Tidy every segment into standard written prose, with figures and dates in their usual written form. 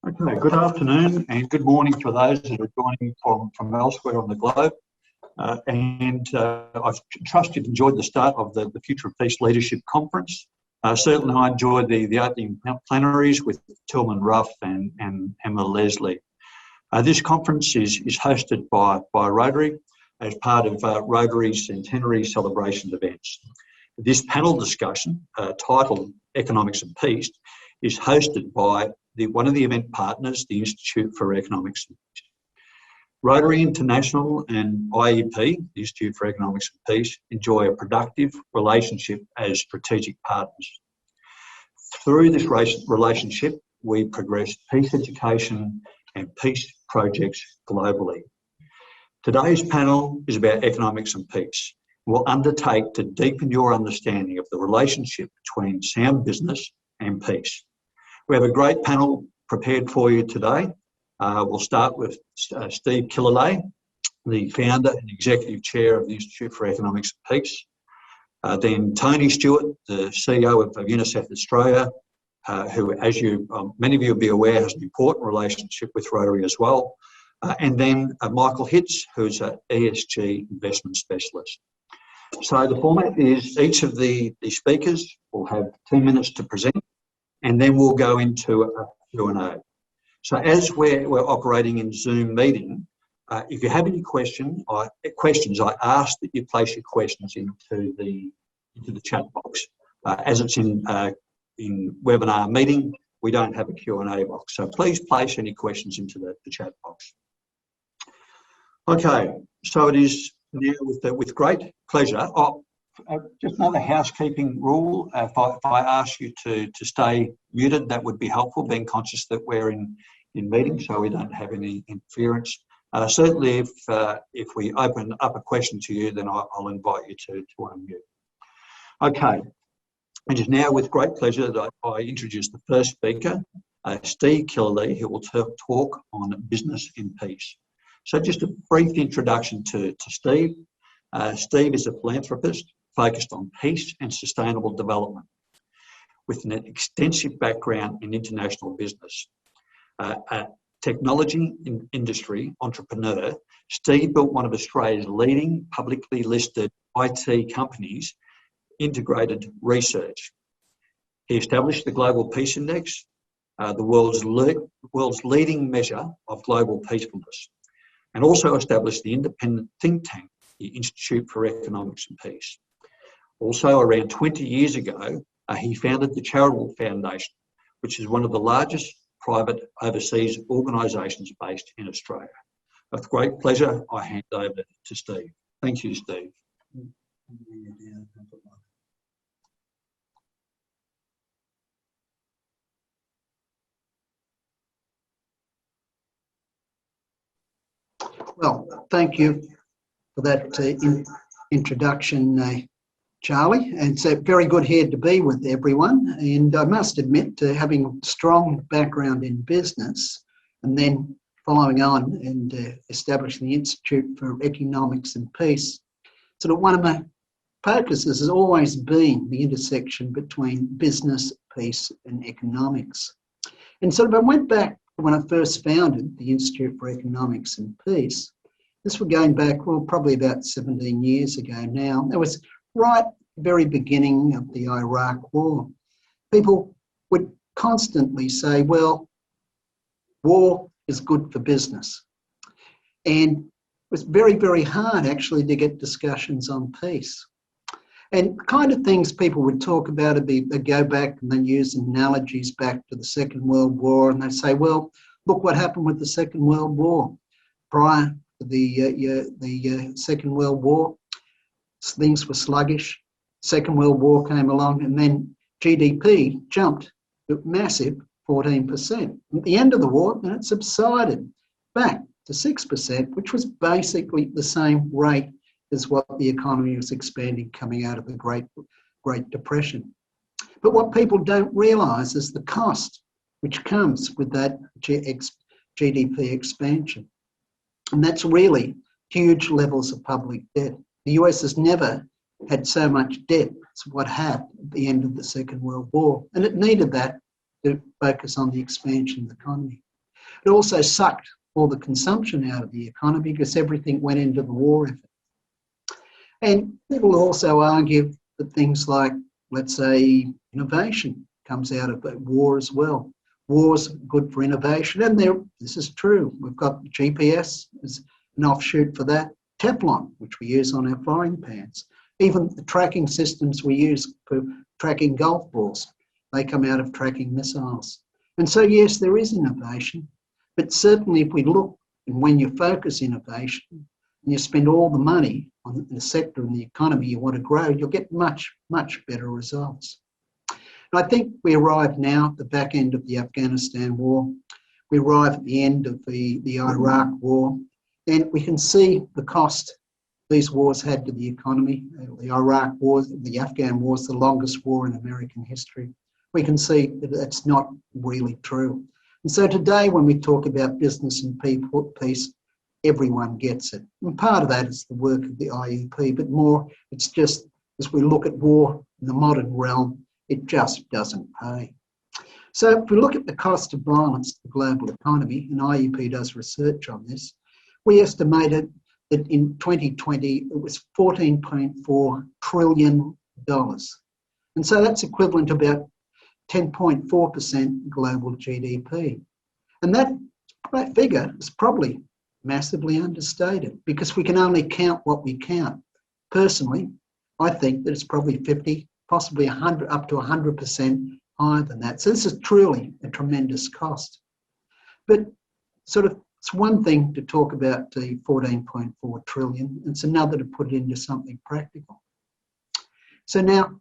Okay, good afternoon and good morning for those that are joining from elsewhere on the globe. I trust you've enjoyed the start of the Future of Peace Leadership Conference. Certainly I enjoyed the opening plenaries with Tillman Ruff and Emma Leslie. This conference is hosted by Rotary as part of Rotary's centenary celebration events. This panel discussion, titled Economics and Peace, is hosted by one of the event partners, the Institute for Economics and Peace. Rotary International and IEP, the Institute for Economics and Peace, enjoy a productive relationship as strategic partners. Through this relationship, we progress peace education and peace projects globally. Today's panel is about economics and peace. We'll undertake to deepen your understanding of the relationship between sound business and peace. We have a great panel prepared for you today. We'll start with Steve Killalea, the founder and executive chair of the Institute for Economics and Peace. Then Tony Stewart, the CEO of UNICEF Australia, who, as many of you will be aware, has an important relationship with Rotary as well. And then Michael Hitz, who's an ESG investment specialist. So the format is each of the speakers will have 2 minutes to present, and then we'll go into a Q&A. So as we're operating in Zoom meeting, if you have any questions, I ask that you place your questions into the chat box. As it's in webinar meeting, we don't have a Q&A box, so please place any questions into the chat box. Okay, so it is now with great pleasure. Just another housekeeping rule. If I ask you to stay muted, that would be helpful, being conscious that we're in meeting, so we don't have any interference. Certainly, if we open up a question to you, then I'll invite you to unmute. Okay, it is now with great pleasure that I introduce the first speaker, Steve Killalea, who will talk on business in peace. So just a brief introduction to Steve. Steve is a philanthropist focused on peace and sustainable development, with an extensive background in international business. A technology industry entrepreneur, Steve built one of Australia's leading publicly listed IT companies, Integrated Research. He established the Global Peace Index, the world's leading measure of global peacefulness, and also established the independent think tank, the Institute for Economics and Peace. Also, around 20 years ago, he founded the Charitable Foundation, which is one of the largest private overseas organisations based in Australia. With great pleasure, I hand over to Steve. Thank you, Steve. Well, thank you for that introduction, Charlie. And it's very good here to be with everyone. And I must admit, having a strong background in business and then following on and establishing the Institute for Economics and Peace, sort of one of my focuses has always been the intersection between business, peace and economics. And sort of I went back when I first founded the Institute for Economics and Peace. This was going back, well, probably about 17 years ago now. It was right at the very beginning of the Iraq War. People would constantly say, well, war is good for business. And it was very, very hard actually to get discussions on peace. And the kind of things people would talk about would be, they go back and they use analogies back to the Second World War, and they say, well, look what happened with the Second World War. Prior to the Second World War, things were sluggish. Second World War came along, and then GDP jumped to massive 14%. At the end of the war, then it subsided back to 6%, which was basically the same rate as what the economy was expanding coming out of the Great Depression. But what people don't realise is the cost which comes with that GDP expansion. And that's really huge levels of public debt. The US has never had so much debt as what had at the end of the Second World War. And it needed that to focus on the expansion of the economy. It also sucked all the consumption out of the economy because everything went into the war effort. And people will argue that things like, let's say, innovation comes out of war as well. War's good for innovation, and this is true. We've got GPS as an offshoot for that. Teflon, which we use on our frying pans. Even the tracking systems we use for tracking golf balls, they come out of tracking missiles. And so, yes, there is innovation, but certainly if we look and when you focus innovation and you spend all the money on the sector and the economy you want to grow, you'll get much, much better results. And I think we arrive now at the back end of the Afghanistan war. We arrive at the end of the Iraq war, and we can see the cost these wars had to the economy. The Iraq war, the Afghan war is the longest war in American history. We can see that that's not really true. And so today, when we talk about business and peace, everyone gets it. And part of that is the work of the IEP, but more, it's just as we look at war in the modern realm, it just doesn't pay. So if we look at the cost of violence to the global economy, and IEP does research on this, we estimated that in 2020 it was $14.4 trillion. And so that's equivalent to about 10.4% global GDP. And that figure is probably massively understated because we can only count what we count. Personally, I think that it's probably 50, possibly 100, up to 100% higher than that. So this is truly a tremendous cost. But it's one thing to talk about the 14.4 trillion. It's another to put it into something practical. So now,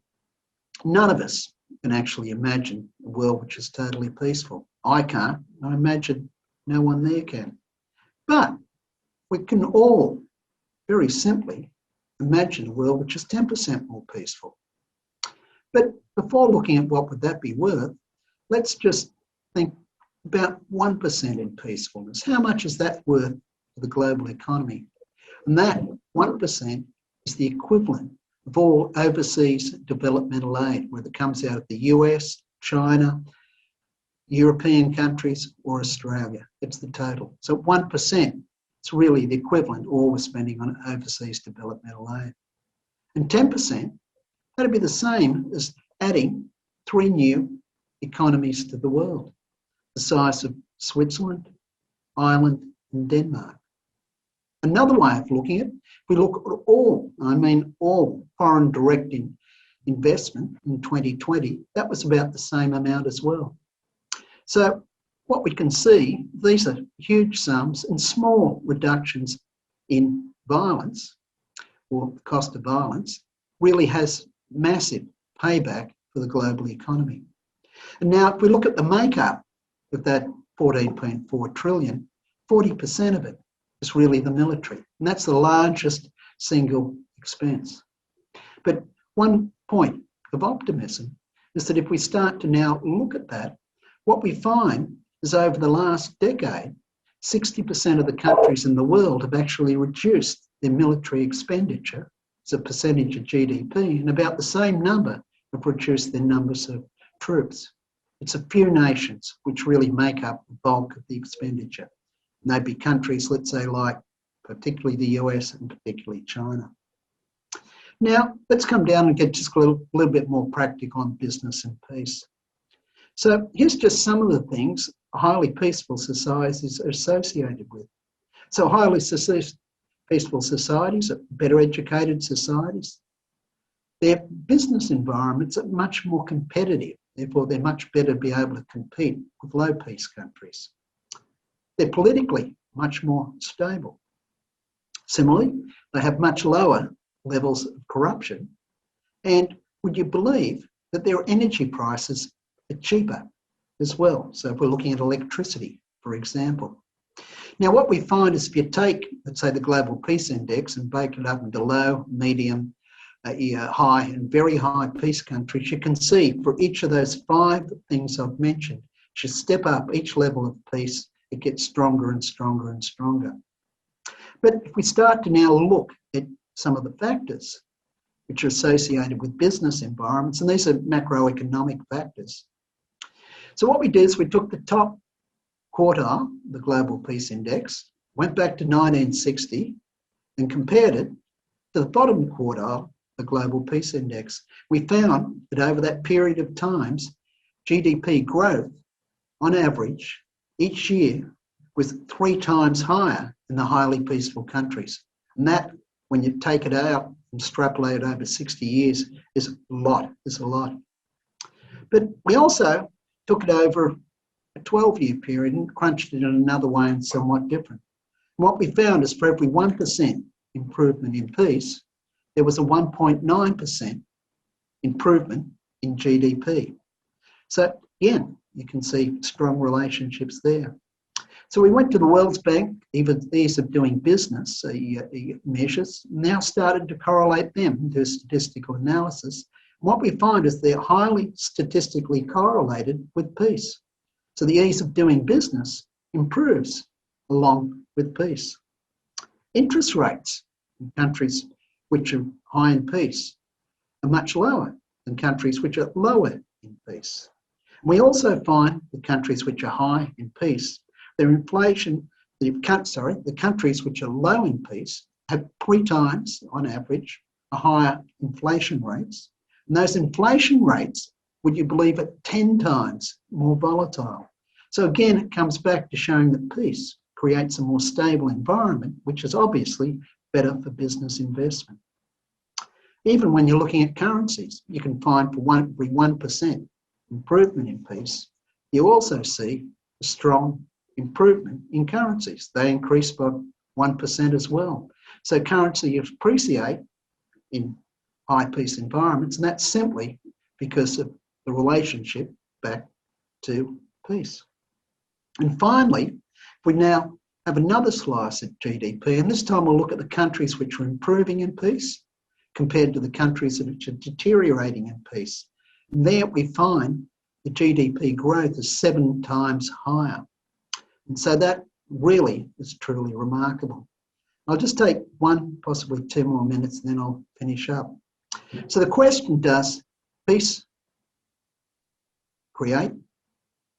none of us can actually imagine a world which is totally peaceful. I can't. I imagine no one there can. But we can all, very simply, imagine a world which is 10% more peaceful. But before looking at what would that be worth, let's just think about 1% in peacefulness. How much is that worth to the global economy? And that 1% is the equivalent of all overseas developmental aid, whether it comes out of the US, China, European countries, or Australia. It's the total. So 1%, it's really the equivalent of all we're spending on overseas developmental aid. And 10%, that'd be the same as adding 3 new economies to the world, the size of Switzerland, Ireland, and Denmark. Another way of looking at it, if we look at all foreign direct investment in 2020, that was about the same amount as well. So what we can see, these are huge sums and small reductions in violence, or the cost of violence, really has massive payback for the global economy. And now if we look at the makeup of that 14.4 trillion, 40% of it is really the military. And that's the largest single expense. But one point of optimism is that if we start to now look at that, what we find is over the last decade, 60% of the countries in the world have actually reduced their military expenditure as a percentage of GDP, and about the same number have reduced their numbers of troops. It's a few nations which really make up the bulk of the expenditure. And they'd be countries, let's say, like particularly the US and particularly China. Now, let's come down and get just a little bit more practical on business and peace. So here's just some of the things highly peaceful societies are associated with. So highly peaceful societies are better educated societies. Their business environments are much more competitive. Therefore, they're much better to be able to compete with low peace countries. They're politically much more stable. Similarly, they have much lower levels of corruption. And would you believe that their energy prices are cheaper as well? So if we're looking at electricity, for example. Now, what we find is if you take, let's say, the Global Peace Index and break it up into low, medium, high and very high peace countries, you can see for each of those 5 things I've mentioned, as you step up each level of peace, it gets stronger and stronger and stronger. But if we start to now look at some of the factors which are associated with business environments, and these are macroeconomic factors. So what we did is we took the top quartile, the Global Peace Index, went back to 1960 and compared it to the bottom quartile, the Global Peace Index, we found that over that period of times, GDP growth on average each year was 3 times higher in the highly peaceful countries. And that, when you take it out and extrapolate it over 60 years, is a lot. But we also took it over a 12-year period and crunched it in another way and somewhat different. And what we found is for every 1% improvement in peace, there was a 1.9% improvement in GDP. So again, you can see strong relationships there. So we went to the World Bank, even ease of doing business measures, now started to correlate them into statistical analysis. What we find is they're highly statistically correlated with peace. So the ease of doing business improves along with peace. Interest rates in countries which are high in peace are much lower than countries which are lower in peace. We also find the countries which are high in peace, their inflation, the countries which are low in peace have 3 times, on average, a higher inflation rates. And those inflation rates, would you believe it, 10 times more volatile. So again, it comes back to showing that peace creates a more stable environment, which is obviously better for business investment. Even when you're looking at currencies, you can find for every 1% improvement in peace, you also see a strong improvement in currencies. They increase by 1% as well. So currency appreciate in high peace environments, and that's simply because of the relationship back to peace. And finally, we now have another slice at GDP, and this time we'll look at the countries which are improving in peace compared to the countries which are deteriorating in peace. And there we find the GDP growth is 7 times higher. And so that really is truly remarkable. I'll just take 1, possibly 2 more minutes, and then I'll finish up. So the question, does peace create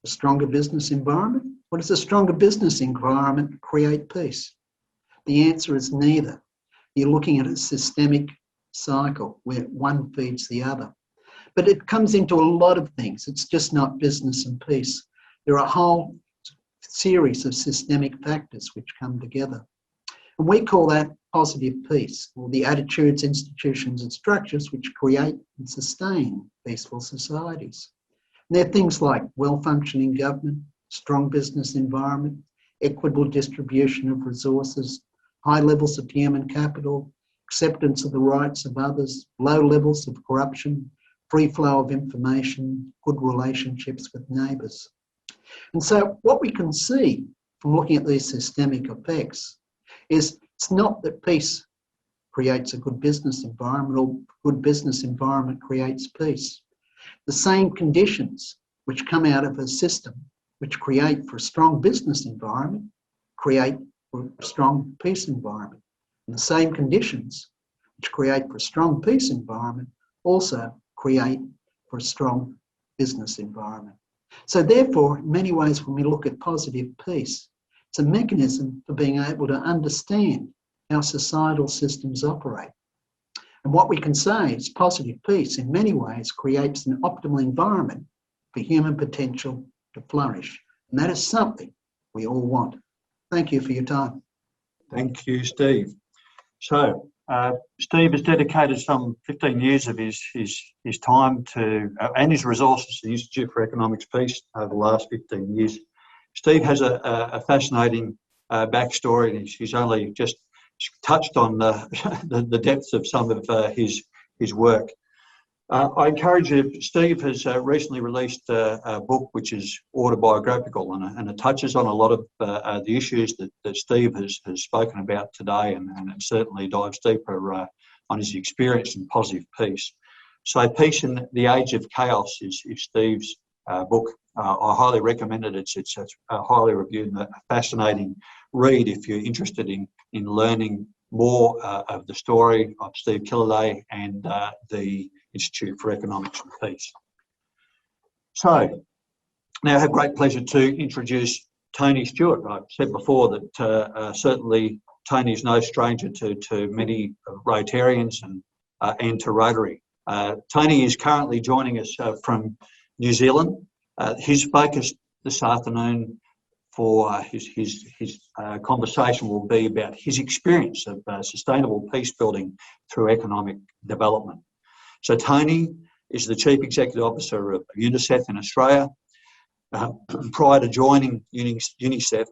a stronger business environment? Or does a stronger business environment create peace? The answer is neither. You're looking at a systemic cycle where one feeds the other. But it comes into a lot of things. It's just not business and peace. There are a whole series of systemic factors which come together. And we call that positive peace, or the attitudes, institutions and structures which create and sustain peaceful societies. And they're things like well-functioning government, strong business environment, equitable distribution of resources, high levels of human capital, acceptance of the rights of others, low levels of corruption, free flow of information, good relationships with neighbours. And so what we can see from looking at these systemic effects is it's not that peace creates a good business environment or good business environment creates peace. The same conditions which come out of a system which create for a strong business environment create for a strong peace environment. And the same conditions which create for a strong peace environment also create for a strong business environment. So therefore, in many ways, when we look at positive peace, it's a mechanism for being able to understand how societal systems operate. And what we can say is positive peace in many ways creates an optimal environment for human potential to flourish. And that is something we all want. Thank you for your time. Thank you, Steve. So, Steve has dedicated some 15 years of his time to, and his resources to the Institute for Economics Peace over the last 15 years. Steve has a fascinating backstory, and he's only just touched on the depths of some of his work. I encourage you, Steve has recently released a book which is autobiographical, and it touches on a lot of the issues that Steve has spoken about today, and it certainly dives deeper on his experience in positive peace. So Peace in the Age of Chaos is Steve's book. I highly recommend it. It's a highly reviewed and a fascinating read if you're interested in learning more of the story of Steve Killeday and the Institute for Economics and Peace. So now I have great pleasure to introduce Tony Stewart. I've said before that certainly Tony's no stranger to many Rotarians and to Rotary. Tony is currently joining us from New Zealand. His focus this afternoon for his conversation will be about his experience of sustainable peace building through economic development. So Tony is the Chief Executive Officer of UNICEF in Australia. Prior to joining UNICEF,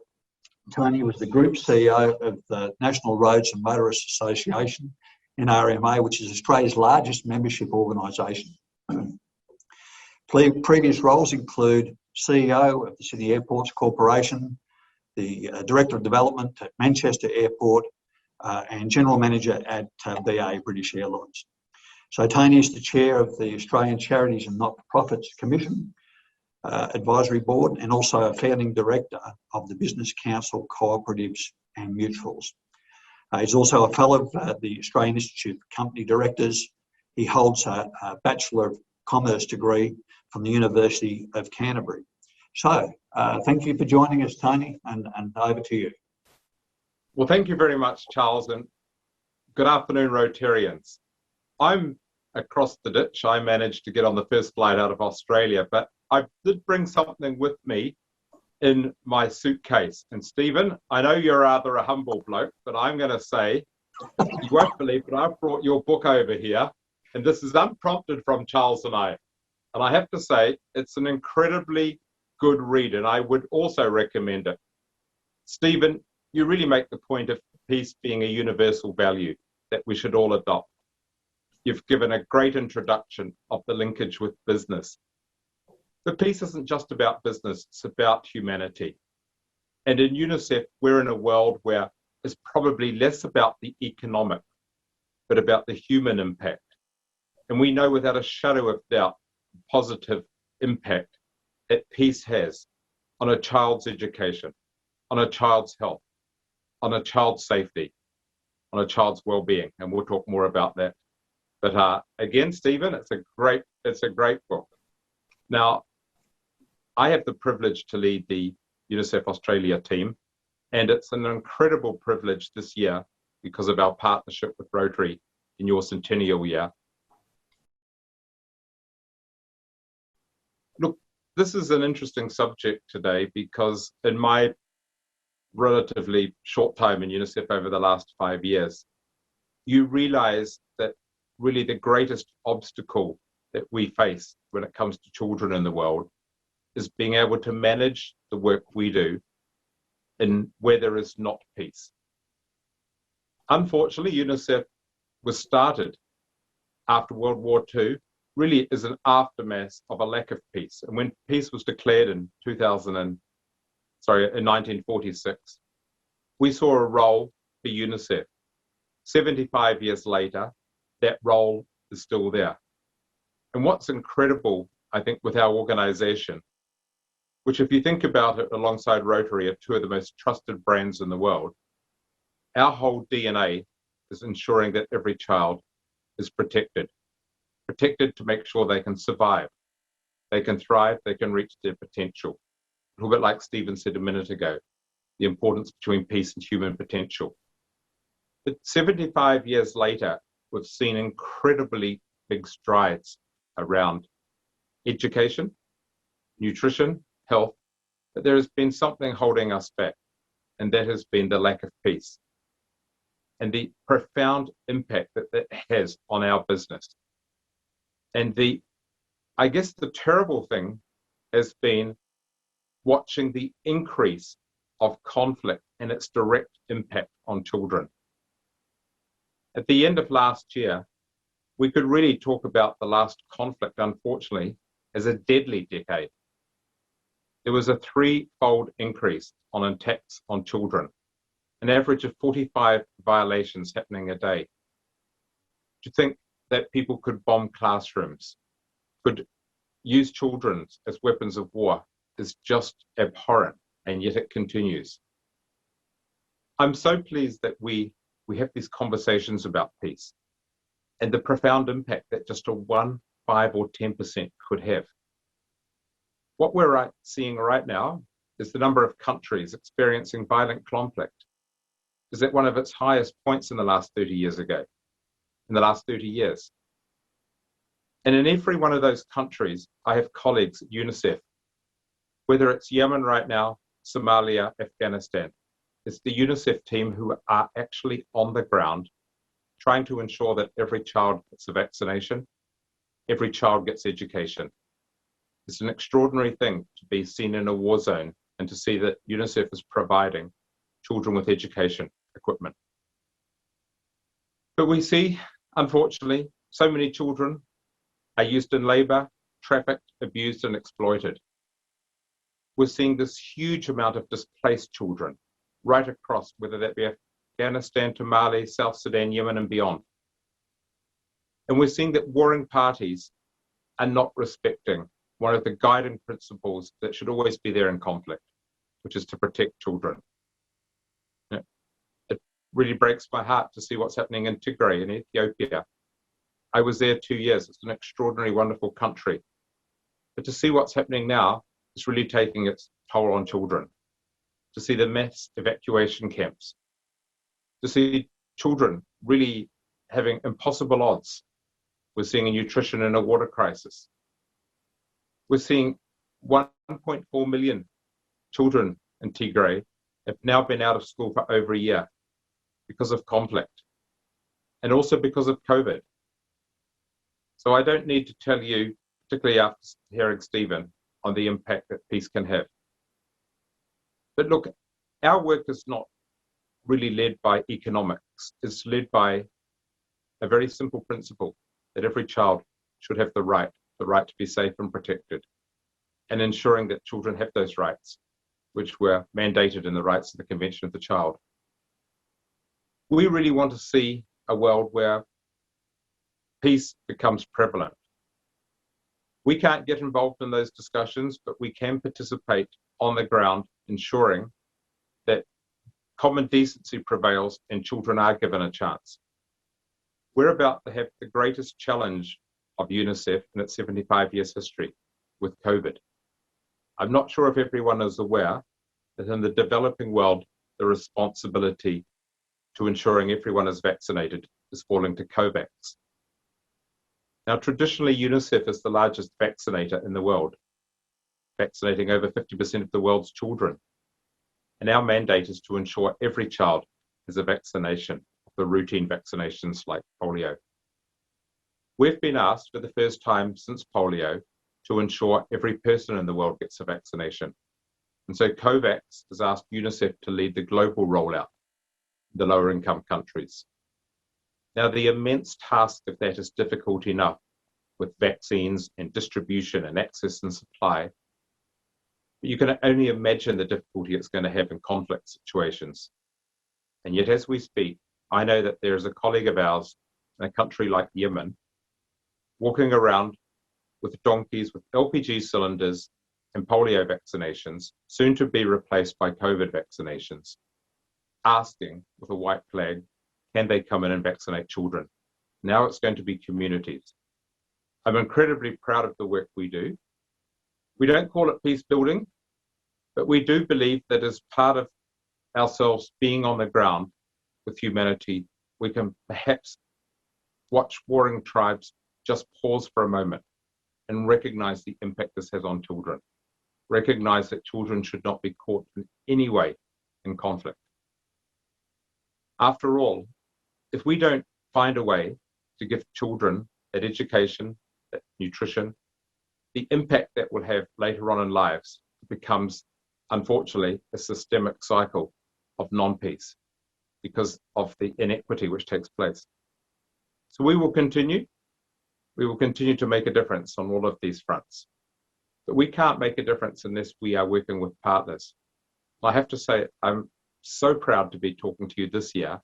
Tony was the Group CEO of the National Roads and Motorists Association, NRMA, which is Australia's largest membership organisation. Previous roles include CEO of the Sydney Airports Corporation, the Director of Development at Manchester Airport, and General Manager at BA British Airlines. So Tony is the Chair of the Australian Charities and Not-for-Profits Commission Advisory Board, and also a founding director of the Business Council Cooperatives and Mutuals. He's also a fellow of the Australian Institute of Company Directors. He holds a Bachelor of Commerce degree from the University of Canterbury. So thank you for joining us, Tony, and over to you. Well, thank you very much, Charles, and good afternoon, Rotarians. I'm across the ditch. I managed to get on the first flight out of Australia, but I did bring something with me in my suitcase. And Stephen, I know you're rather a humble bloke, but I'm going to say, you won't believe, but I've brought your book over here, and this is unprompted from Charles and I. And I have to say, it's an incredibly good read, and I would also recommend it. Stephen, you really make the point of peace being a universal value that we should all adopt. You've given a great introduction of the linkage with business. But peace isn't just about business, it's about humanity. And in UNICEF, we're in a world where it's probably less about the economic, but about the human impact. And we know without a shadow of doubt the positive impact that peace has on a child's education, on a child's health, on a child's safety, on a child's well-being. And we'll talk more about that. But again, Stephen, it's a great book. Now, I have the privilege to lead the UNICEF Australia team, and it's an incredible privilege this year because of our partnership with Rotary in your centennial year. Look, this is an interesting subject today because in my relatively short time in UNICEF over the last 5 years, you realize that really the greatest obstacle that we face when it comes to children in the world is being able to manage the work we do in where there is not peace. Unfortunately, UNICEF was started after World War II, really as an aftermath of a lack of peace. And when peace was declared in 1946, we saw a role for UNICEF. 75 years later, that role is still there. And what's incredible, I think, with our organization, which if you think about it alongside Rotary are two of the most trusted brands in the world, our whole DNA is ensuring that every child is protected to make sure they can survive, they can thrive, they can reach their potential. A little bit like Stephen said a minute ago, the importance between peace and human potential. But 75 years later, we've seen incredibly big strides around education, nutrition, health, but there has been something holding us back, and that has been the lack of peace and the profound impact that that has on our business. And I guess the terrible thing has been watching the increase of conflict and its direct impact on children. At the end of last year, we could really talk about the last conflict, unfortunately, as a deadly decade. There was a threefold increase on attacks on children, an average of 45 violations happening a day. To think that people could bomb classrooms, could use children as weapons of war is just abhorrent, and yet it continues. I'm so pleased that we have these conversations about peace and the profound impact that just a 1%, 5%, or 10% could have. What we're seeing right now is the number of countries experiencing violent conflict is at one of its highest points in the last 30 years. And in every one of those countries, I have colleagues at UNICEF, whether it's Yemen right now, Somalia, Afghanistan. It's the UNICEF team who are actually on the ground trying to ensure that every child gets a vaccination, every child gets education. It's an extraordinary thing to be seen in a war zone and to see that UNICEF is providing children with education equipment. But we see, unfortunately, so many children are used in labour, trafficked, abused and exploited. We're seeing this huge amount of displaced children right across, whether that be Afghanistan to Mali, South Sudan, Yemen and beyond. And we're seeing that warring parties are not respecting one of the guiding principles that should always be there in conflict, which is to protect children. It really breaks my heart to see what's happening in Tigray in Ethiopia. I was there 2 years. It's an extraordinary, wonderful country. But to see what's happening now is really taking its toll on children. To see the mass evacuation camps, to see children really having impossible odds. We're seeing a nutrition and a water crisis. We're seeing 1.4 million children in Tigray have now been out of school for over a year because of conflict and also because of COVID. So I don't need to tell you, particularly after hearing Stephen, on the impact that peace can have. But look, our work is not really led by economics. It's led by a very simple principle that every child should have the right to be safe and protected, and ensuring that children have those rights, which were mandated in the rights of the Convention of the Child. We really want to see a world where peace becomes prevalent. We can't get involved in those discussions, but we can participate on the ground, ensuring that common decency prevails and children are given a chance. We're about to have the greatest challenge of UNICEF in its 75 years history with COVID. I'm not sure if everyone is aware that in the developing world, the responsibility to ensuring everyone is vaccinated is falling to COVAX. Now, traditionally, UNICEF is the largest vaccinator in the world, vaccinating over 50% of the world's children. And our mandate is to ensure every child has a vaccination, the routine vaccinations like polio. We've been asked for the first time since polio to ensure every person in the world gets a vaccination. And so COVAX has asked UNICEF to lead the global rollout in the lower income countries. Now, the immense task of that is difficult enough with vaccines and distribution and access and supply. But you can only imagine the difficulty it's going to have in conflict situations. And yet, as we speak, I know that there is a colleague of ours in a country like Yemen walking around with donkeys with LPG cylinders and polio vaccinations, soon to be replaced by COVID vaccinations, asking with a white flag, can they come in and vaccinate children? Now it's going to be communities. I'm incredibly proud of the work we do. We don't call it peace building, but we do believe that as part of ourselves being on the ground with humanity, we can perhaps watch warring tribes just pause for a moment and recognize the impact this has on children. Recognize that children should not be caught in any way in conflict. After all, if we don't find a way to give children that education, that nutrition, the impact that will have later on in lives becomes, unfortunately, a systemic cycle of non-peace because of the inequity which takes place. So we will continue to make a difference on all of these fronts. But we can't make a difference unless we are working with partners. I have to say, I'm so proud to be talking to you this year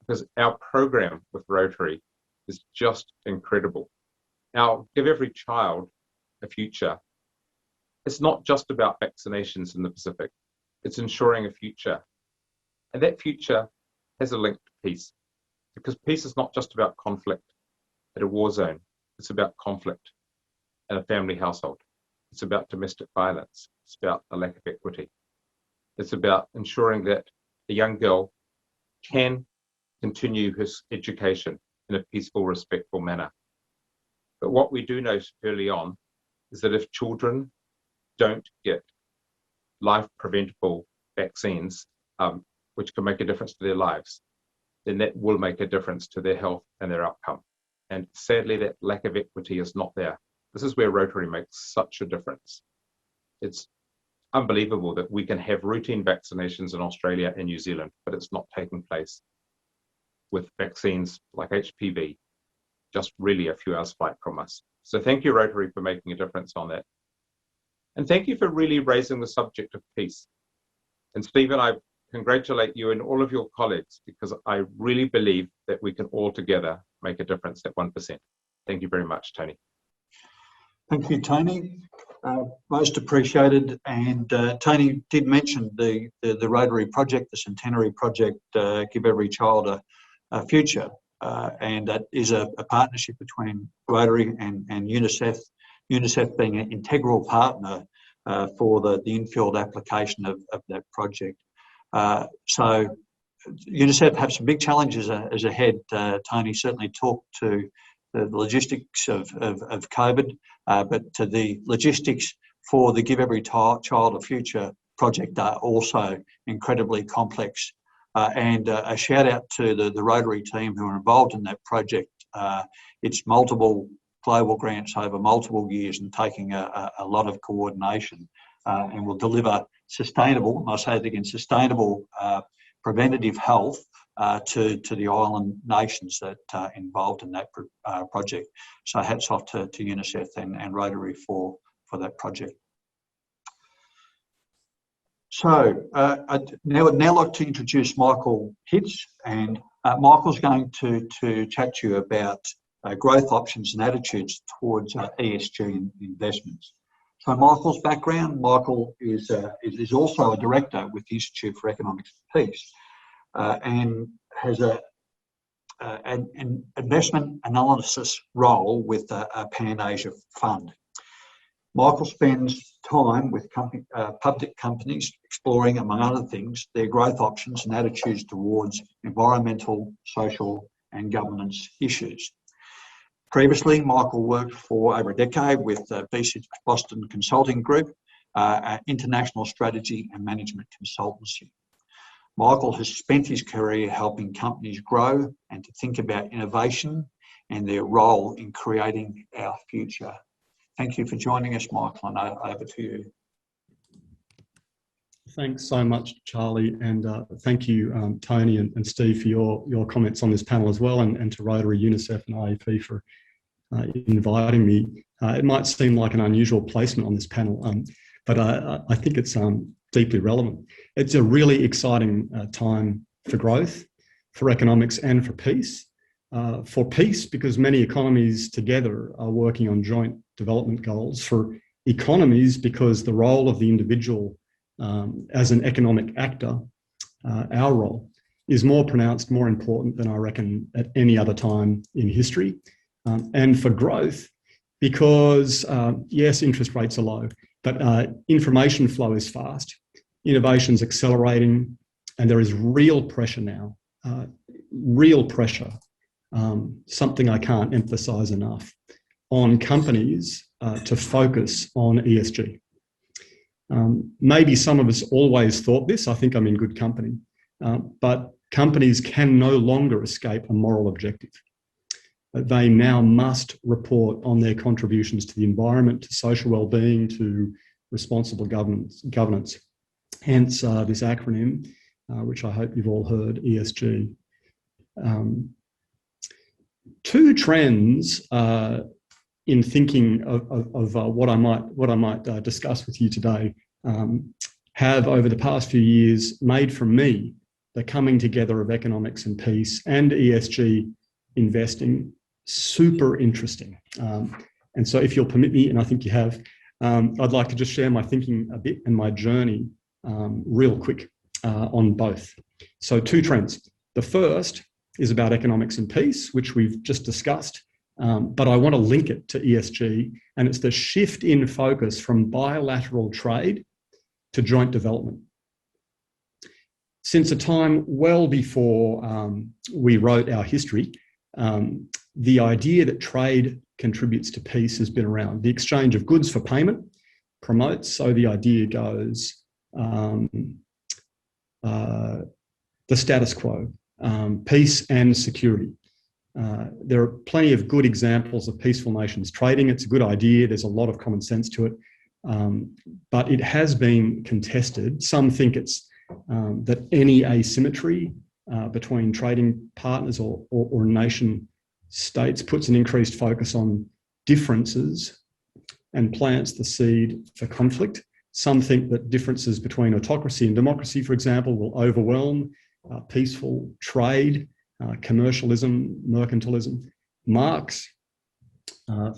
because our program with Rotary is just incredible. Now, Give Every Child a Future. It's not just about vaccinations in the Pacific. It's ensuring a future. And that future has a link to peace, because peace is not just about conflict at a war zone. It's about conflict in a family household. It's about domestic violence. It's about the lack of equity. It's about ensuring that a young girl can continue his education in a peaceful, respectful manner. But what we do know early on is that if children don't get life-preventable vaccines, which can make a difference to their lives, then that will make a difference to their health and their outcome. And sadly, that lack of equity is not there. This is where Rotary makes such a difference. It's unbelievable that we can have routine vaccinations in Australia and New Zealand, but it's not taking place with vaccines like HPV, just really a few hours flight from us. So thank you, Rotary, for making a difference on that. And thank you for really raising the subject of peace. And Stephen, I congratulate you and all of your colleagues, because I really believe that we can all together make a difference at 1%. Thank you very much, Tony. Thank you, Tony. Most appreciated. And Tony did mention the Rotary project, the Centenary project, Give Every Child a Future. And that is a partnership between Rotary and UNICEF, UNICEF being an integral partner for the infield application of that project. So UNICEF have some big challenges as ahead. Tony certainly talked to the logistics of COVID, but to the logistics for the Give Every Child a Future project are also incredibly complex. And a shout out to the Rotary team who are involved in that project. It's multiple global grants over multiple years and taking a lot of coordination, and will deliver sustainable, and I say it again, sustainable preventative health to the island nations that are involved in that project. So hats off to UNICEF and Rotary for that project. So I'd now like to introduce Michael Hitz, and Michael's going to chat to you about growth options and attitudes towards ESG investments. So Michael's background: Michael is also a director with the Institute for Economics and Peace, and has an investment analysis role with a Pan-Asia fund. Michael spends time with public companies exploring, among other things, their growth options and attitudes towards environmental, social and governance issues. Previously, Michael worked for over a decade with BC Boston Consulting Group, international strategy and management consultancy. Michael has spent his career helping companies grow and to think about innovation and their role in creating our future. Thank you for joining us, Michael, and over to you. Thanks so much, Charlie, and thank you, Tony and Steve, for your comments on this panel as well, and to Rotary, UNICEF and IEP for inviting me. It might seem like an unusual placement on this panel, but I think it's deeply relevant. It's a really exciting time for growth, for economics and for peace. For peace, because many economies together are working on joint development goals. For economies, because the role of the individual as an economic actor, our role, is more pronounced, more important than I reckon at any other time in history. And for growth, because yes, interest rates are low, but information flow is fast, innovation's accelerating, and there is real pressure now, real pressure, something I can't emphasize enough, on companies to focus on ESG. Maybe some of us always thought this. I think I'm in good company, but companies can no longer escape a moral objective. They now must report on their contributions to the environment, to social well-being, to responsible governance. Hence this acronym, which I hope you've all heard, ESG. Two trends in thinking of what I might discuss with you today have over the past few years made from me the coming together of economics and peace and ESG investing super interesting. And so if you'll permit me, and I think you have, I'd like to just share my thinking a bit and my journey real quick on both. So two trends. The first is about economics and peace, which we've just discussed, but I want to link it to ESG, and it's the shift in focus from bilateral trade to joint development. Since a time well before we wrote our history, the idea that trade contributes to peace has been around. The exchange of goods for payment promotes, so the idea goes, the status quo, peace and security. There are plenty of good examples of peaceful nations trading. It's a good idea. There's a lot of common sense to it, but it has been contested. Some think it's that any asymmetry between trading partners or nation states puts an increased focus on differences and plants the seed for conflict. Some think that differences between autocracy and democracy, for example, will overwhelm peaceful trade, commercialism, mercantilism. Marx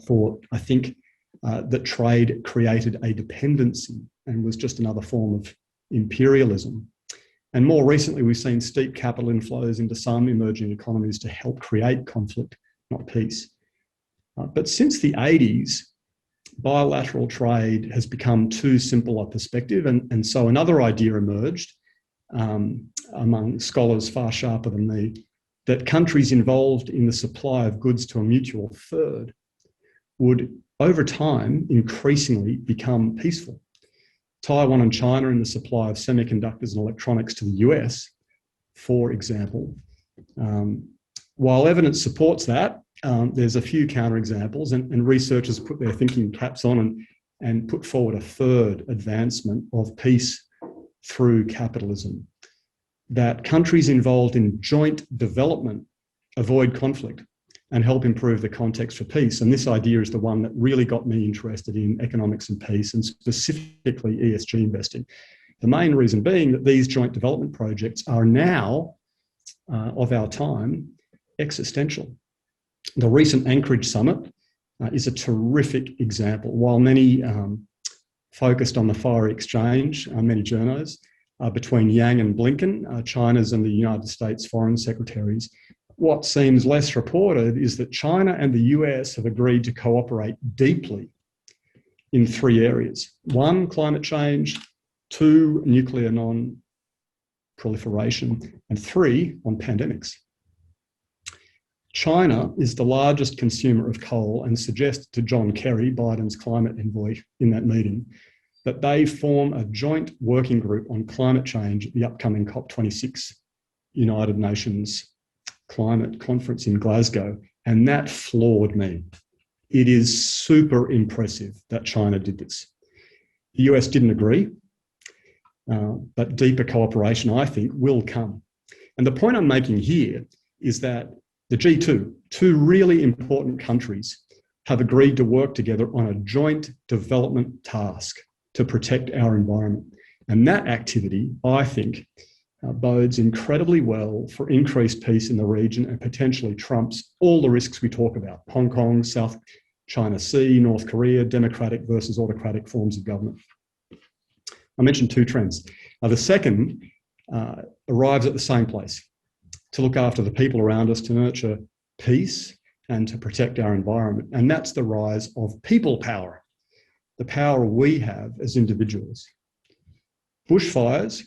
thought, I think, that trade created a dependency and was just another form of imperialism. And more recently, we've seen steep capital inflows into some emerging economies to help create conflict, not peace. But since the 80s, bilateral trade has become too simple a perspective. And so another idea emerged among scholars far sharper than me, that countries involved in the supply of goods to a mutual third would, over time, increasingly become peaceful. Taiwan and China in the supply of semiconductors and electronics to the US, for example. While evidence supports that, there's a few counterexamples, and researchers put their thinking caps on and put forward a third advancement of peace through capitalism, that countries involved in joint development avoid conflict and help improve the context for peace. And this idea is the one that really got me interested in economics and peace, and specifically ESG investing. The main reason being that these joint development projects are now, of our time, existential. The recent Anchorage Summit is a terrific example. While many focused on the fiery exchange, many journos, between Yang and Blinken, China's and the United States foreign secretaries, what seems less reported is that China and the US have agreed to cooperate deeply in 3 areas. 1, climate change; 2, nuclear non-proliferation; and 3, on pandemics. China is the largest consumer of coal and suggested to John Kerry, Biden's climate envoy, in that meeting, that they form a joint working group on climate change at the upcoming COP26 United Nations Climate Conference in Glasgow. And that floored me. It is super impressive that China did this. The US didn't agree, but deeper cooperation, I think, will come. And the point I'm making here is that the G2, 2 really important countries, have agreed to work together on a joint development task to protect our environment. And that activity, I think, bodes incredibly well for increased peace in the region and potentially trumps all the risks we talk about: Hong Kong, South China Sea, North Korea, democratic versus autocratic forms of government. I mentioned 2 trends. The second arrives at the same place: to look after the people around us, to nurture peace and to protect our environment. And that's the rise of people power, the power we have as individuals. Bushfires,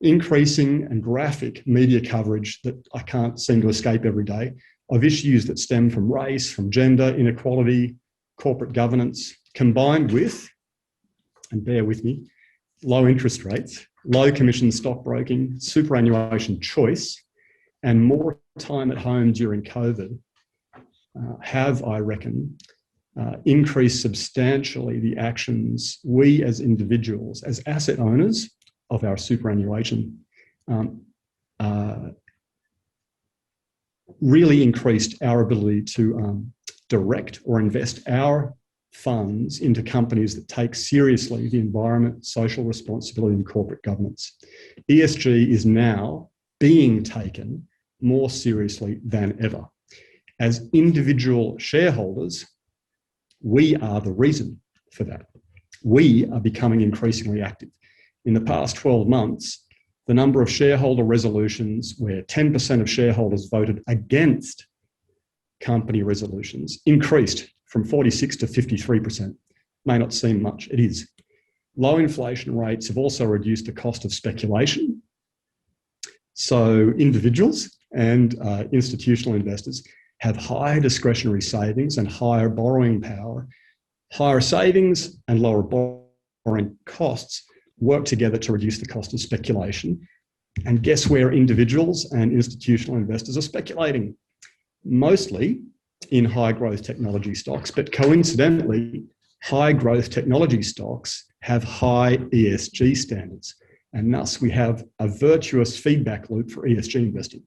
increasing and graphic media coverage that I can't seem to escape every day of issues that stem from race, from gender, inequality, corporate governance, combined with, and bear with me, low interest rates, low commission stockbroking, superannuation choice, and more time at home during COVID have, I reckon, increased substantially the actions we as individuals, as asset owners of our superannuation, really increased our ability to direct or invest our funds into companies that take seriously the environment, social responsibility, and corporate governance. ESG is now being taken more seriously than ever. As individual shareholders, we are the reason for that. We are becoming increasingly active. In the past 12 months, the number of shareholder resolutions where 10% of shareholders voted against company resolutions increased from 46 to 53%. May not seem much, it is. Low inflation rates have also reduced the cost of speculation. So individuals and institutional investors have higher discretionary savings and higher borrowing power. Higher savings and lower borrowing costs work together to reduce the cost of speculation. And guess where individuals and institutional investors are speculating? Mostly in high growth technology stocks, but coincidentally, high growth technology stocks have high ESG standards. And thus we have a virtuous feedback loop for ESG investing.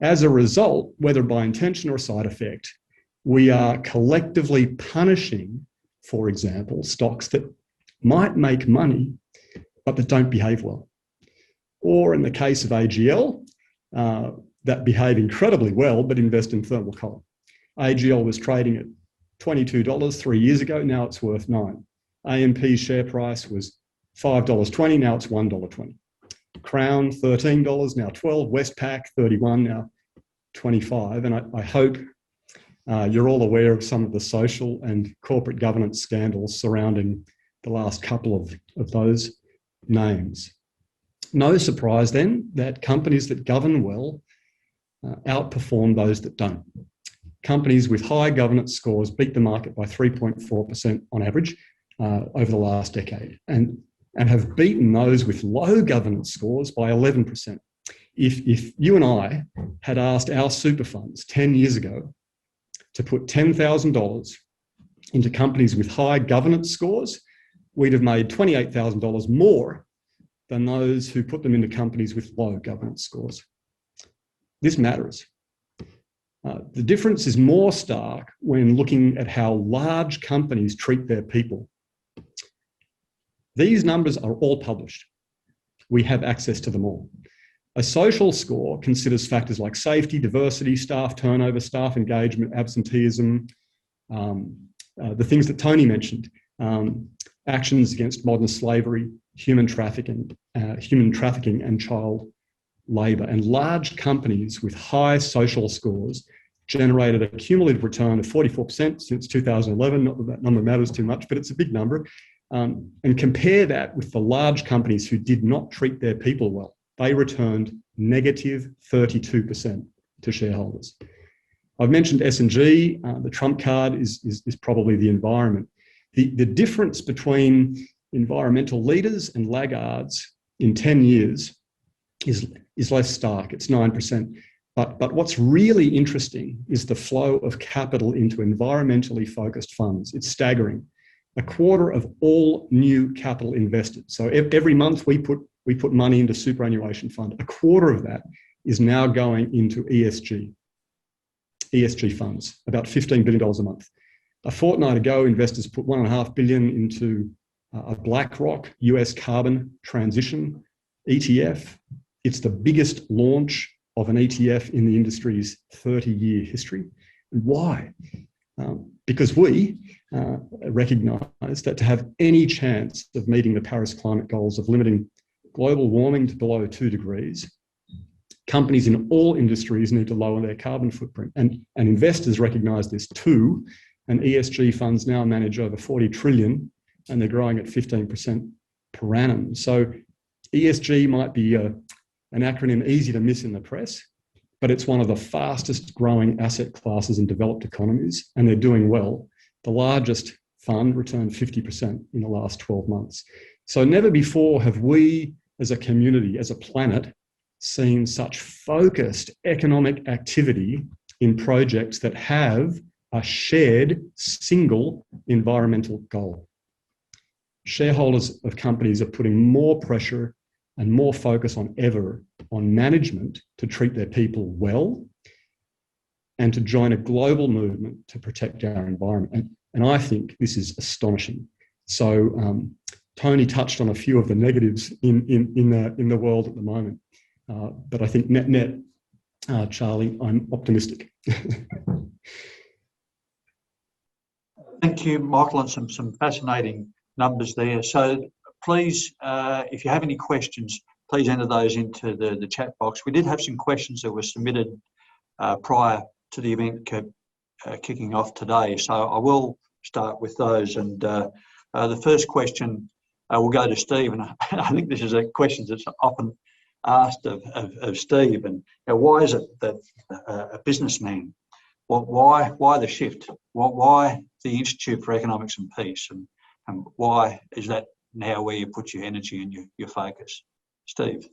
As a result, whether by intention or side effect, we are collectively punishing, for example, stocks that might make money, but that don't behave well. Or in the case of AGL, that behave incredibly well, but invest in thermal coal. AGL was trading at $22 3 years ago, now it's worth $9. AMP's share price was $5.20, now it's $1.20. Crown, $13, now $12. Westpac, $31, now $25. And I hope you're all aware of some of the social and corporate governance scandals surrounding the last couple of those names. No surprise then that companies that govern well outperform those that don't. Companies with high governance scores beat the market by 3.4% on average over the last decade and have beaten those with low governance scores by 11%. If you and I had asked our super funds 10 years ago to put $10,000 into companies with high governance scores, we'd have made $28,000 more than those who put them into companies with low governance scores. This matters. The difference is more stark when looking at how large companies treat their people. These numbers are all published. We have access to them all. A social score considers factors like safety, diversity, staff turnover, staff engagement, absenteeism, the things that Tony mentioned, actions against modern slavery, human trafficking and child labour. And large companies with high social scores generated a cumulative return of 44% since 2011. Not that that number matters too much, but it's a big number. And compare that with the large companies who did not treat their people well. They returned negative 32% to shareholders. I've mentioned S&G. The trump card is probably the environment. The difference between environmental leaders and laggards in 10 years is less stark. It's 9%. But what's really interesting is the flow of capital into environmentally focused funds. It's staggering. A quarter of all new capital invested. So every month we put money into superannuation fund. A quarter of that is now going into ESG funds, about $15 billion a month. A fortnight ago, investors put $1.5 billion into a BlackRock US carbon transition ETF. It's the biggest launch of an ETF in the industry's 30-year history. And why? Because we recognise that to have any chance of meeting the Paris climate goals of limiting global warming to below 2 degrees, companies in all industries need to lower their carbon footprint. And investors recognise this too. And ESG funds now manage over 40 trillion and they're growing at 15% per annum. So ESG might be an acronym easy to miss in the press, but it's one of the fastest growing asset classes in developed economies, and they're doing well. The largest fund returned 50% in the last 12 months. So never before have we as a community, as a planet, seen such focused economic activity in projects that have a shared single environmental goal. Shareholders of companies are putting more pressure and more focus on ever on management to treat their people well and to join a global movement to protect our environment. And I think this is astonishing. So Tony touched on a few of the negatives in the world at the moment. But I think net, Charlie, I'm optimistic. Thank you, Michael, and some fascinating numbers there. So please, if you have any questions, please enter those into the chat box. We did have some questions that were submitted prior to the event kicking off today. So I will start with those. And the first question will go to Steve. And I think this is a question that's often asked of Steve. And why is it that a businessman, why the shift? Why the Institute for Economics and Peace? And why is that now where you put your energy and your focus? Steve.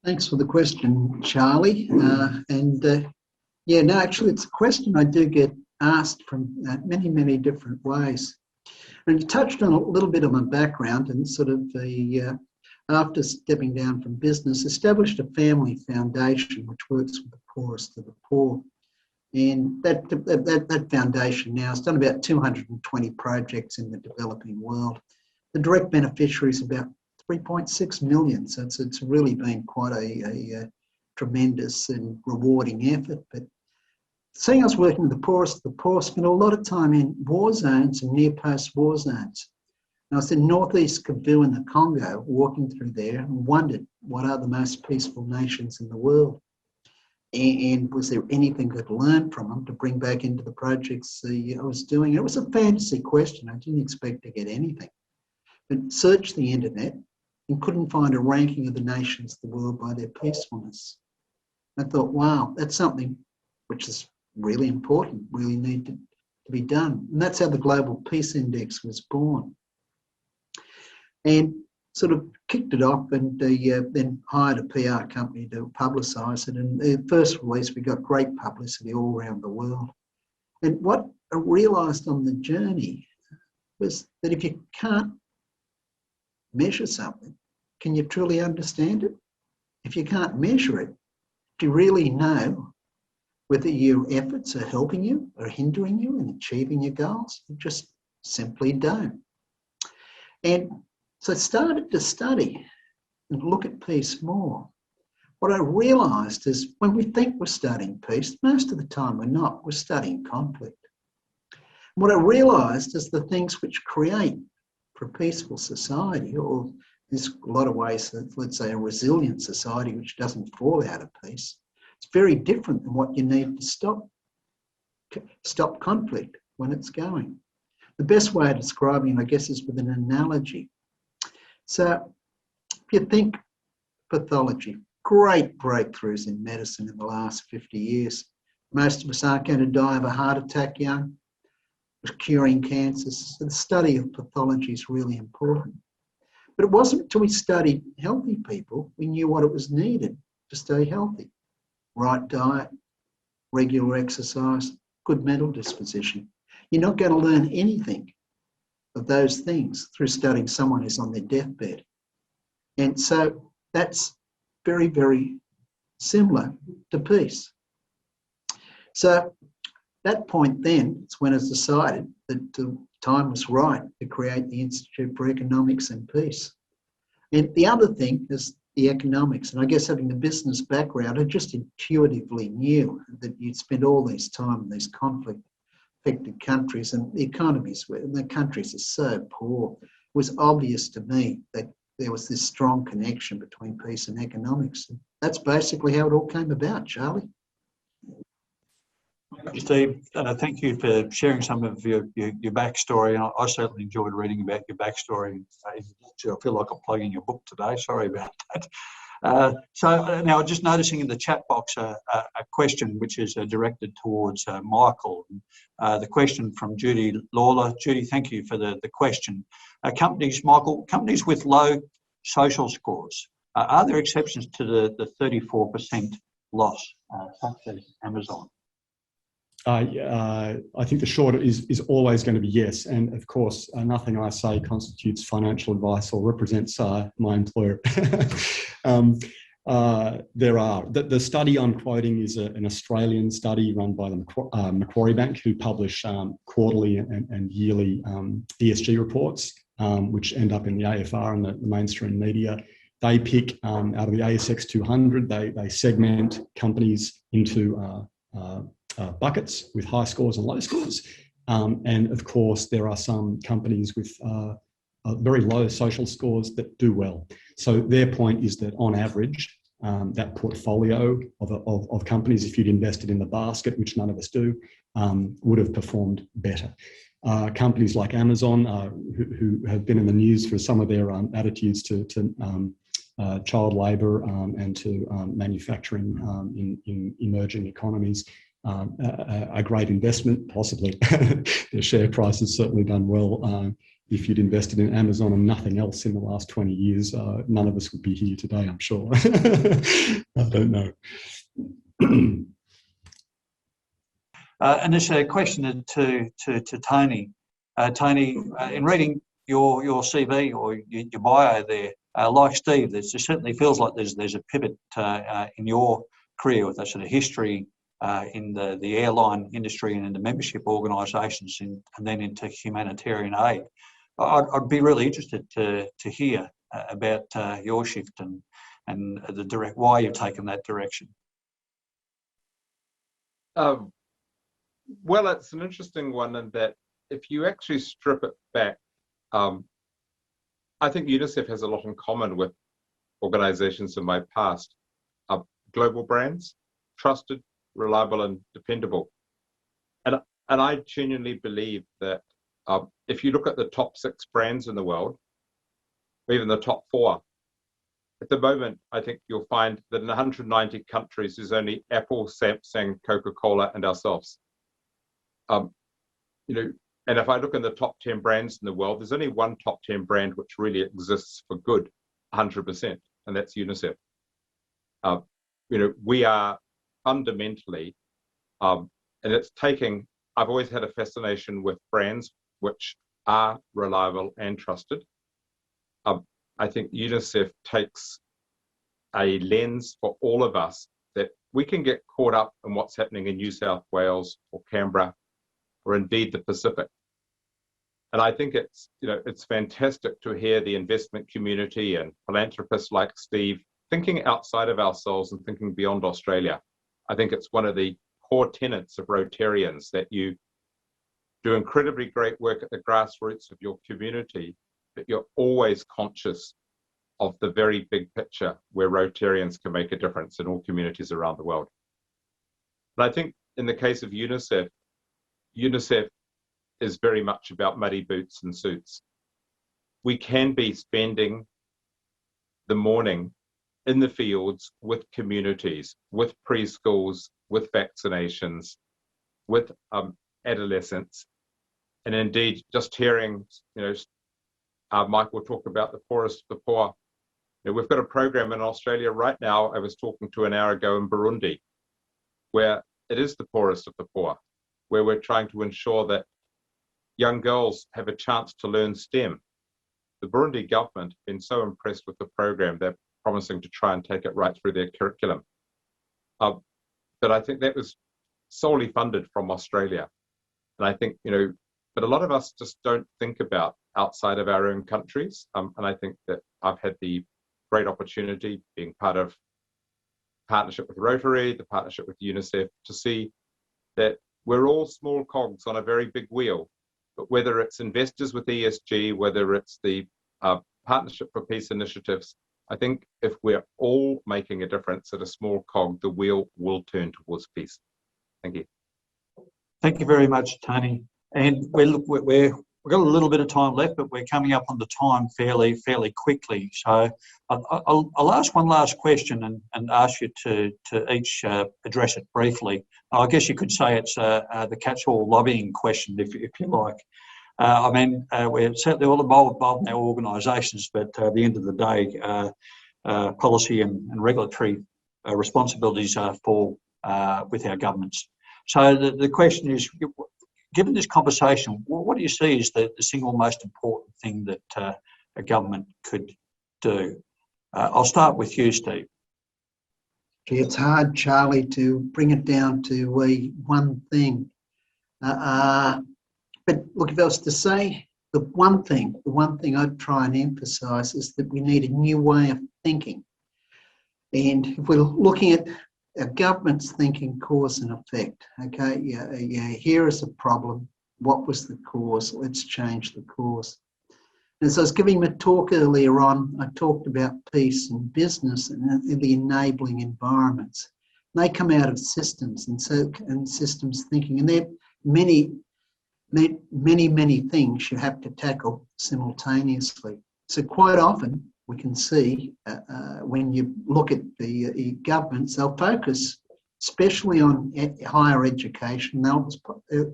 Thanks for the question, Charlie. Actually, it's a question I do get asked from many different ways. And you touched on a little bit of my background and sort of after stepping down from business, established a family foundation which works with the poorest of the poor. And that foundation now has done about 220 projects in the developing world. The direct beneficiary is about 3.6 million. So it's really been quite a tremendous and rewarding effort. But seeing us working with the poorest of the poor, spent a lot of time in war zones and near post-war zones. And I was in northeast Kivu in the Congo, walking through there and wondered what are the most peaceful nations in the world. And was there anything I could learn from them to bring back into the projects I was doing? It was a fantasy question. I didn't expect to get anything. But searched the internet and couldn't find a ranking of the nations of the world by their peacefulness. I thought, wow, that's something which is really important, really needed to be done. And that's how the Global Peace Index was born. And sort of kicked it off and then hired a PR company to publicise it. And the first release, we got great publicity all around the world. And what I realised on the journey was that if you can't measure something, can you truly understand it? If you can't measure it, do you really know whether your efforts are helping you or hindering you in achieving your goals? You just simply don't. And so I started to study and look at peace more. What I realised is when we think we're studying peace, most of the time we're not, we're studying conflict. What I realised is the things which create for a peaceful society, or there's a lot of ways, let's say a resilient society which doesn't fall out of peace, it's very different than what you need to stop conflict when it's going. The best way of describing it, I guess, is with an analogy. So if you think pathology, great breakthroughs in medicine in the last 50 years. Most of us aren't going to die of a heart attack young. Curing cancers. So the study of pathology is really important. But it wasn't until we studied healthy people, we knew what it was needed to stay healthy. Right diet, regular exercise, good mental disposition. You're not going to learn anything of those things through studying someone who's on their deathbed. And so that's very similar to peace. So that point then, it's when it's decided that the time was right to create the Institute for Economics and Peace. And the other thing is the economics. And I guess having the business background, I just intuitively knew that you'd spend all this time in these conflict-affected countries, and the economies, the countries are so poor. It was obvious to me that there was this strong connection between peace and economics. And that's basically how it all came about, Charlie. Steve, thank you for sharing some of your backstory. And I certainly enjoyed reading about your backstory. I feel like I'm plugging your book today. Sorry about that. So now just noticing in the chat box a question which is directed towards Michael. The question from Judy Lawler. Judy, thank you for the question. Michael, companies with low social scores, are there exceptions to the 34% loss, such as Amazon? I think the short is always going to be yes. And of course, nothing I say constitutes financial advice or represents my employer. There are. The study I'm quoting is an Australian study run by the Macquarie Bank, who publish quarterly and yearly ESG reports, which end up in the AFR and the mainstream media. They pick out of the ASX 200, they segment companies into buckets with high scores and low scores. And of course, there are some companies with very low social scores that do well. So their point is that on average, that portfolio of companies, if you'd invested in the basket, which none of us do, would have performed better. Companies like Amazon, who have been in the news for some of their attitudes to child labour and to manufacturing in emerging economies, a great investment, possibly. Their share price has certainly done well. If you'd invested in Amazon and nothing else in the last 20 years, none of us would be here today, I'm sure. I don't know. And there's a question to Tony. Tony, in reading your CV or your bio there, like Steve, it certainly feels like there's a pivot in your career with a sort of history in the airline industry and in the membership organisations and then into humanitarian aid. I'd be really interested to hear about your shift and why you've taken that direction. Well, it's an interesting one in that if you actually strip it back, I think UNICEF has a lot in common with organisations in my past. Global brands, trusted, reliable and dependable. And I genuinely believe that if you look at the top 6 brands in the world, or even the top 4, at the moment, I think you'll find that in 190 countries, there's only Apple, Samsung, Coca-Cola, and ourselves. And if I look in the top 10 brands in the world, there's only one top 10 brand which really exists for good, 100%, and that's UNICEF. We are fundamentally, and it's taking, I've always had a fascination with brands which are reliable and trusted. I think UNICEF takes a lens for all of us that we can get caught up in what's happening in New South Wales or Canberra or indeed the Pacific. And I think it's fantastic to hear the investment community and philanthropists like Steve thinking outside of ourselves and thinking beyond Australia. I think it's one of the core tenets of Rotarians that you do incredibly great work at the grassroots of your community, but you're always conscious of the very big picture where Rotarians can make a difference in all communities around the world. And I think in the case of UNICEF, UNICEF is very much about muddy boots and suits. We can be spending the morning in the fields with communities, with preschools, with vaccinations, with adolescents, and indeed just hearing, Michael talk about the poorest of the poor. We've got a program in Australia right now. I was talking to an hour ago in Burundi, where it is the poorest of the poor, where we're trying to ensure that young girls have a chance to learn STEM. The Burundi government has been so impressed with the program, they're promising to try and take it right through their curriculum. But I think that was solely funded from Australia. And I think, but a lot of us just don't think about outside of our own countries. And I think that I've had the great opportunity being part of partnership with Rotary, the partnership with UNICEF, to see that we're all small cogs on a very big wheel. But whether it's investors with ESG, whether it's the Partnership for Peace initiatives, I think if we're all making a difference at a small cog, the wheel will turn towards peace. Thank you. Thank you very much, Tony. And we've got a little bit of time left, but we're coming up on the time fairly quickly. So I'll ask one last question and ask you to each address it briefly. I guess you could say it's the catch-all lobbying question, if you like. We're certainly all involved in our organisations, but at the end of the day, policy and regulatory responsibilities fall with our governments. So the question is, given this conversation, what do you see as the single most important thing that a government could do? I'll start with you, Steve. It's hard, Charlie, to bring it down to one thing. But look, if I was to say the one thing I'd try and emphasise is that we need a new way of thinking. And if we're looking at our government's thinking cause and effect, okay, here is a problem. What was the cause? Let's change the cause. As I was giving my talk earlier on, I talked about peace and business and the enabling environments. They come out of systems and systems thinking, and there are many things you have to tackle simultaneously. So quite often we can see when you look at the governments, they'll focus especially on higher education,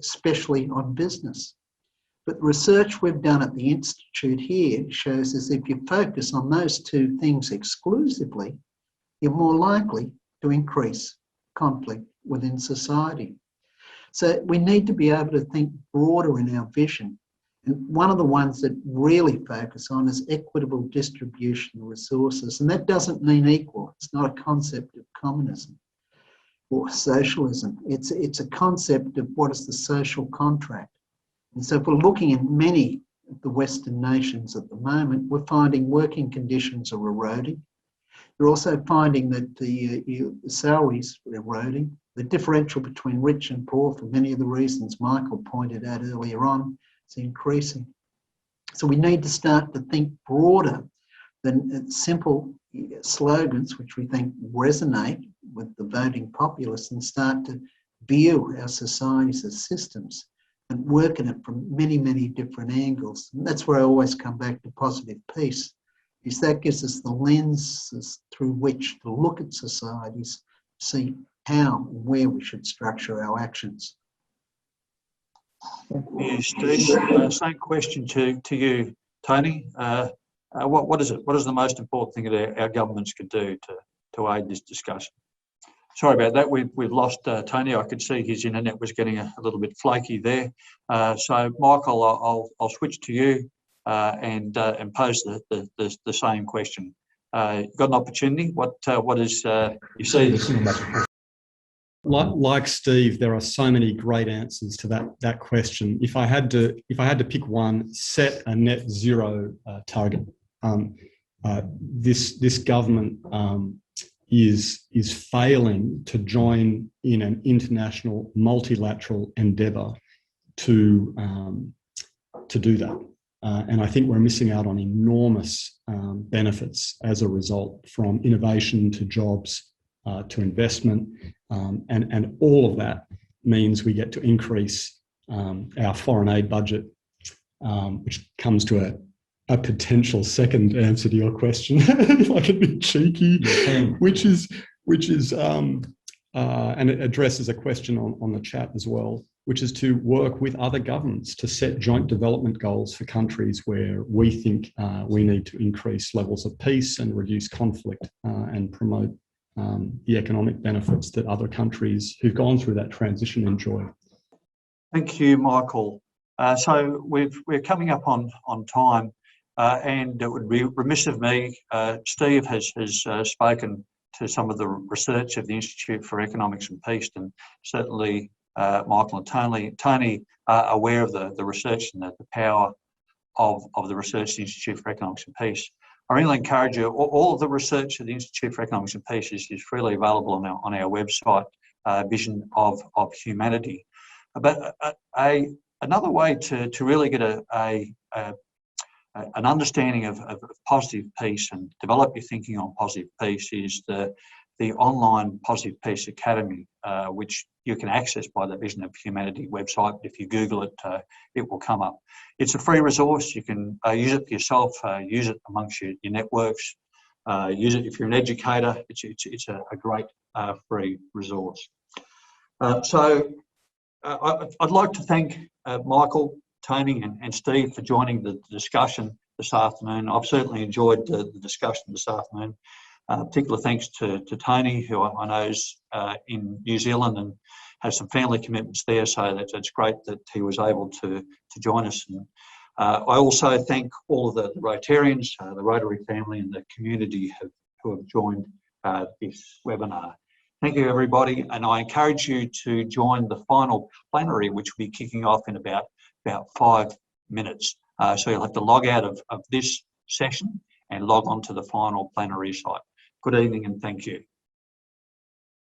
especially on business. But the research we've done at the Institute here shows us if you focus on those two things exclusively, you're more likely to increase conflict within society. So we need to be able to think broader in our vision. And one of the ones that really focus on is equitable distribution of resources. And that doesn't mean equal. It's not a concept of communism or socialism. It's a concept of what is the social contract. And so if we're looking in many of the Western nations at the moment, we're finding working conditions are eroding. You're also finding that the salaries are eroding. The differential between rich and poor, for many of the reasons Michael pointed out earlier on, is increasing. So we need to start to think broader than simple slogans, which we think resonate with the voting populace, and start to view our societies as systems and work in it from many, many different angles. And that's where I always come back to positive peace, is that gives us the lenses through which to look at societies, see how and where we should structure our actions. Yeah, Steve, same question to you, Tony. What is it? What is the most important thing that our governments could do to aid this discussion? Sorry about that. We've lost Tony. I could see his internet was getting a little bit flaky there. So, Michael, I'll switch to you and pose the same question. You've got an opportunity. What is you see? Like Steve, there are so many great answers to that question. If I had to pick one, set a net zero target. This government is failing to join in an international multilateral endeavour to do that, and I think we're missing out on enormous benefits as a result, from innovation to jobs to investment, and all of that means we get to increase our foreign aid budget, which comes to a potential second answer to your question, if I can be cheeky, which is and it addresses a question on the chat as well, which is to work with other governments to set joint development goals for countries where we think we need to increase levels of peace and reduce conflict and promote the economic benefits that other countries who've gone through that transition enjoy. Thank you, Michael. So we're coming up on time, and it would be remiss of me. Steve has spoken to some of the research of the Institute for Economics and Peace, and certainly Michael and Tony are aware of the research and the power of the Research Institute for Economics and Peace. I really encourage you. All of the research of the Institute for Economics and Peace is freely available on our website, Vision of Humanity. But another way to really get an understanding of positive peace and develop your thinking on positive peace is the online Positive Peace Academy, which you can access by the Vision of Humanity website. If you Google it, it will come up. It's a free resource. You can use it for yourself, use it amongst your networks, use it if you're an educator. It's a great free resource. So I'd like to thank Michael, Tony and Steve for joining the discussion this afternoon. I've certainly enjoyed the discussion this afternoon. Particular thanks to Tony, who I know is in New Zealand and has some family commitments there, so it's great that he was able to join us. And I also thank all of the Rotarians, the Rotary family and the community who have joined this webinar. Thank you, everybody, and I encourage you to join the final plenary, which will be kicking off in about 5 minutes. So you'll have to log out of this session and log on to the final plenary site. Good evening and thank you.